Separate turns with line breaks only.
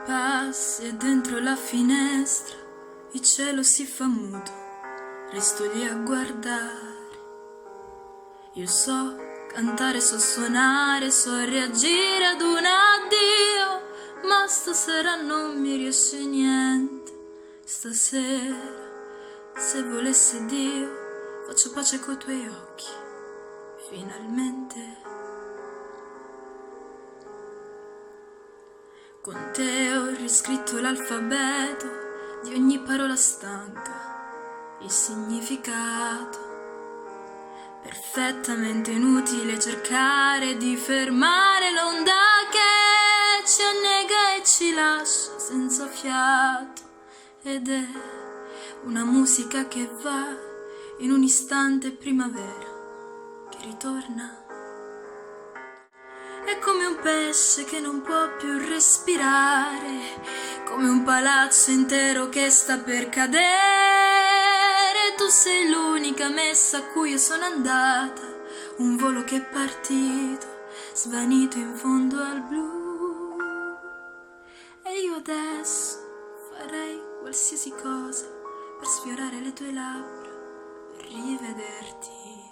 passi e dentro la finestra il cielo si fa muto, resto lì a guardare. Io so cantare, so suonare, so reagire ad un addio, ma stasera non mi riesce niente. Stasera, se volesse Dio, faccio pace coi tuoi occhi, finalmente. Con te ho riscritto l'alfabeto di ogni parola stanca, il significato. Perfettamente inutile cercare di fermare l'onda che ci annega e ci lascia senza fiato. Ed è una musica che va in un istante primavera, che ritorna. È come un pesce che non può più respirare, come un palazzo intero che sta per cadere. Tu sei l'unica messa a cui io sono andata, un volo che è partito, svanito in fondo al blu. E io adesso farei qualsiasi cosa per sfiorare le tue labbra, per rivederti.